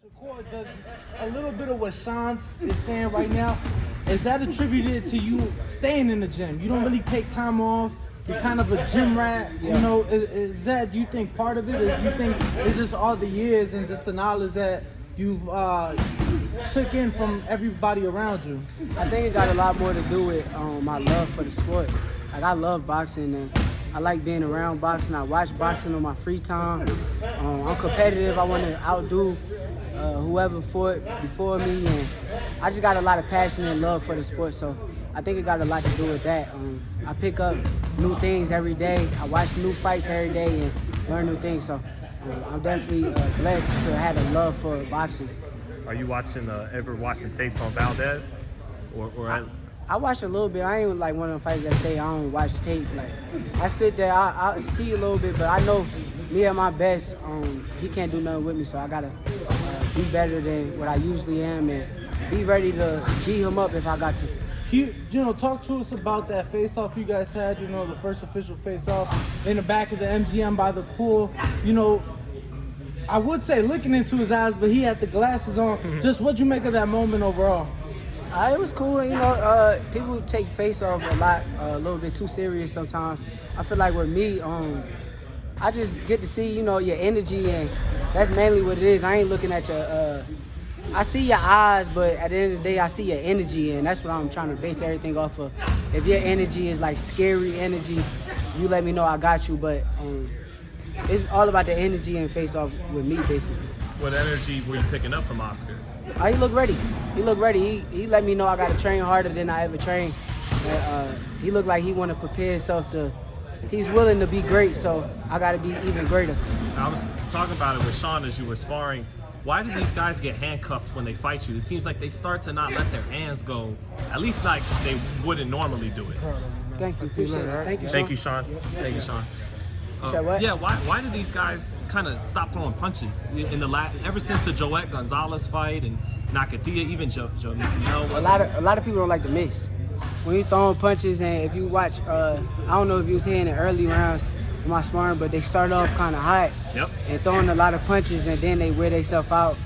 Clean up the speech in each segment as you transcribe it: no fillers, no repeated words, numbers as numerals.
Shakur does a little bit of what Sean is saying right now. Is that attributed to you staying in the gym? You don't really take time off. You're kind of a gym rat. You know, is that, do you think part of it? Or do you think it's just all the years and just the knowledge that you've took in from everybody around you? I think it got a lot more to do with my love for the sport. Like, I love boxing and I like being around boxing. I watch boxing on my free time. I'm competitive. I want to outdo whoever fought before me, and I just got a lot of passion and love for the sport. So I think it got a lot to do with that. I pick up new things every day. I watch new fights every day and learn new things. So I'm definitely blessed to have a love for boxing. Are you watching ever watching tapes on Valdez, I watch a little bit. I ain't like one of them fighters that say I don't watch tape. Like, I sit there, I see a little bit, but I know me at my best, he can't do nothing with me, so I gotta be better than what I usually am and be ready to beat him up if I got to. You know, talk to us about that face-off you guys had, you know, the first official face-off in the back of the MGM by the pool. You know, I would say looking into his eyes, but he had the glasses on. Just what'd you make of that moment overall? It was cool, you know. People take face-off a little bit too serious sometimes. I feel like with me, I just get to see, you know, your energy, and that's mainly what it is. I ain't looking at your, I see your eyes, but at the end of the day, I see your energy, and that's what I'm trying to base everything off of. If your energy is like scary energy, you let me know I got you, but it's all about the energy and face-off with me, basically. What energy were you picking up from Oscar? He looked ready. He looked ready. He let me know I got to train harder than I ever trained. He looked like he want to prepare himself to. He's willing to be great, so I got to be even greater. I was talking about it with Sean as you were sparring. Why do these guys get handcuffed when they fight you? It seems like they start to not let their hands go, at least like they wouldn't normally do it. Thank you, appreciate it. Thank you, Sean. Thank you, Sean. Thank you, Sean. What? Yeah, why do these guys kind of stop throwing punches in the ever since the Joet Gonzalez fight and Nakatilla, even Joe a lot of people don't like to miss. When you throwing punches, and if you watch, I don't know if you was here in the early rounds of my sparring, but they start off kind of hot and throwing a lot of punches, and then they wear themselves out.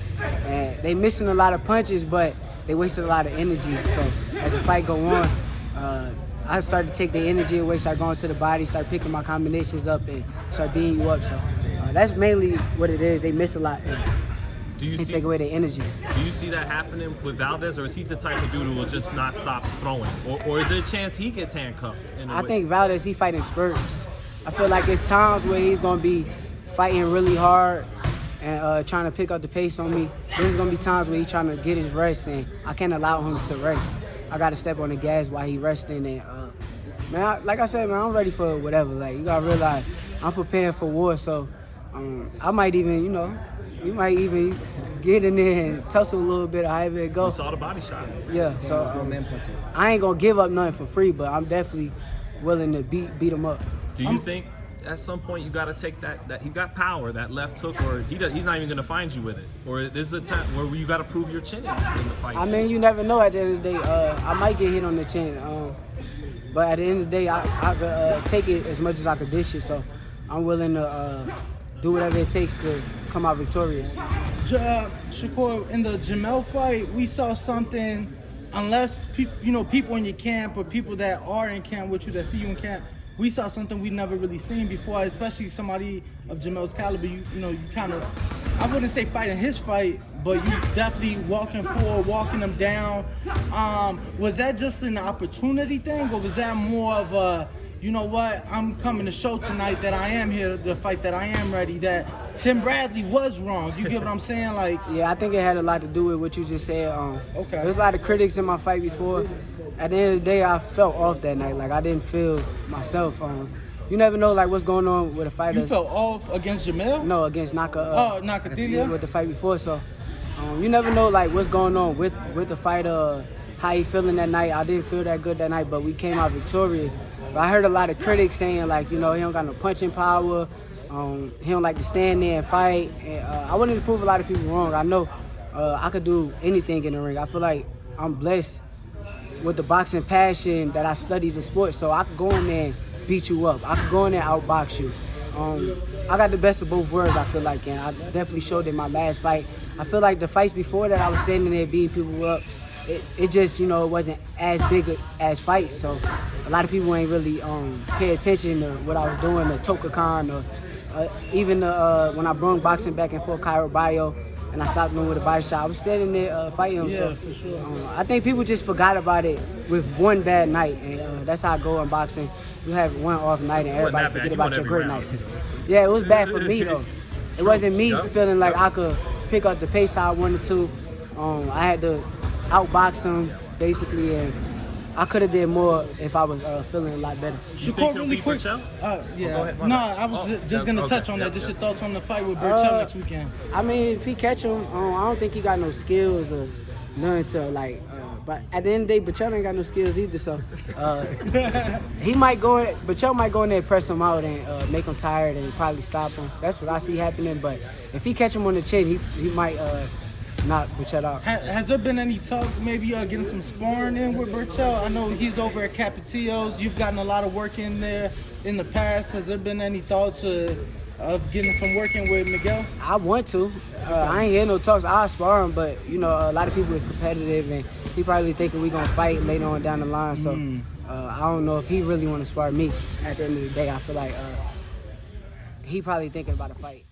And they missing a lot of punches, but they wasted a lot of energy. So as the fight go on, I started to take the energy away, start going to the body, start picking my combinations up, and start beating you up. So that's mainly what it is. They miss a lot. Do you take away their energy. Do you see that happening with Valdez, or is he the type of dude who will just not stop throwing? Or is there a chance he gets handcuffed? I think Valdez, he fighting spurts. I feel like it's times where he's going to be fighting really hard and trying to pick up the pace on me. Then there's going to be times where he's trying to get his rest, and I can't allow him to rest. I got to step on the gas while he's resting. And man, like I said, man, I'm ready for whatever. Like, you got to realize I'm preparing for war, so I might even, you know, we might even get in there and tussle a little bit, however it goes. We saw the body shots. Yeah, so I ain't gonna give up nothing for free, but I'm definitely willing to beat him up. Do you think at some point you got to take that he's got power, that left hook, or he's not even gonna find you with it, or this is a time where you got to prove your chin in the fight? I mean, you never know. At the end of the day, I might get hit on the chin, but at the end of the day, I could take it as much as I could dish it. So I'm willing to do whatever it takes to come out victorious. Shakur, in the Jamel fight, we saw something, unless people in your camp or people that are in camp with you, that see you in camp, we saw something we never really seen before, especially somebody of Jamel's caliber. You kind of, I wouldn't say fighting his fight, but you definitely walking forward, walking him down. Was that just an opportunity thing, or was that more of a, you know what, I'm coming to show tonight that I am here to fight, that I am ready, that Tim Bradley was wrong? You get what I'm saying? Like, yeah, I think it had a lot to do with what you just said. Okay. There's a lot of critics in my fight before. At the end of the day, I felt off that night. Like, I didn't feel myself. You never know, like, what's going on with a fighter. You felt off against Jamel? No, against Nakatilla? With the fight before. So you never know, like, what's going on with the fighter, how he feeling that night. I didn't feel that good that night, but we came out victorious. But I heard a lot of critics saying, like, you know, he don't got no punching power. He don't like to stand there and fight. And, I wanted to prove a lot of people wrong. I know I could do anything in the ring. I feel like I'm blessed with the boxing passion that I studied the sport. So I could go in there and beat you up. I could go in there and outbox you. I got the best of both worlds, I feel like, and I definitely showed in my last fight. I feel like the fights before that, I was standing there beating people up. It just, you know, it wasn't as big as fights, so a lot of people ain't really pay attention to what I was doing, the Tokakan, or even when I brought boxing back in Fort Cairo Bio, and I stopped him with a body shot. I was standing there fighting him. Yeah, so, for sure. I think people just forgot about it with one bad night, and that's how I go in boxing. You have one off night, and everybody that bad. forget You about won your every great round. night. Yeah, it was bad for me though. It wasn't me Yep. feeling like I could pick up the pace how I wanted to. I had to outbox him basically, and I could have did more if I was feeling a lot better. You Shakur, think he'll really beat quick. Burchell? Yeah. go ahead, my No, bad. I was just yeah, gonna touch okay, on yeah, that. Just yeah. your thoughts on the fight with Burchell next weekend. I mean, if he catch him, I don't think he got no skills or none to like. But at the end of the day, Burchell ain't got no skills either. So he might go. Burchell might go in there and press him out and make him tired and probably stop him. That's what I see happening. But if he catch him on the chin, he might knock Burchell out. Has there been any talk, maybe getting some sparring in with Burchell? I know he's over at Capetillo's. You've gotten a lot of work in there in the past. Has there been any thoughts of getting some work in with Miguel? I want to. I ain't hear no talks. I'll spar him, but you know, a lot of people is competitive, and he probably thinking we gonna fight later on down the line. So I don't know if he really want to spar me. At the end of the day, I feel like he probably thinking about a fight.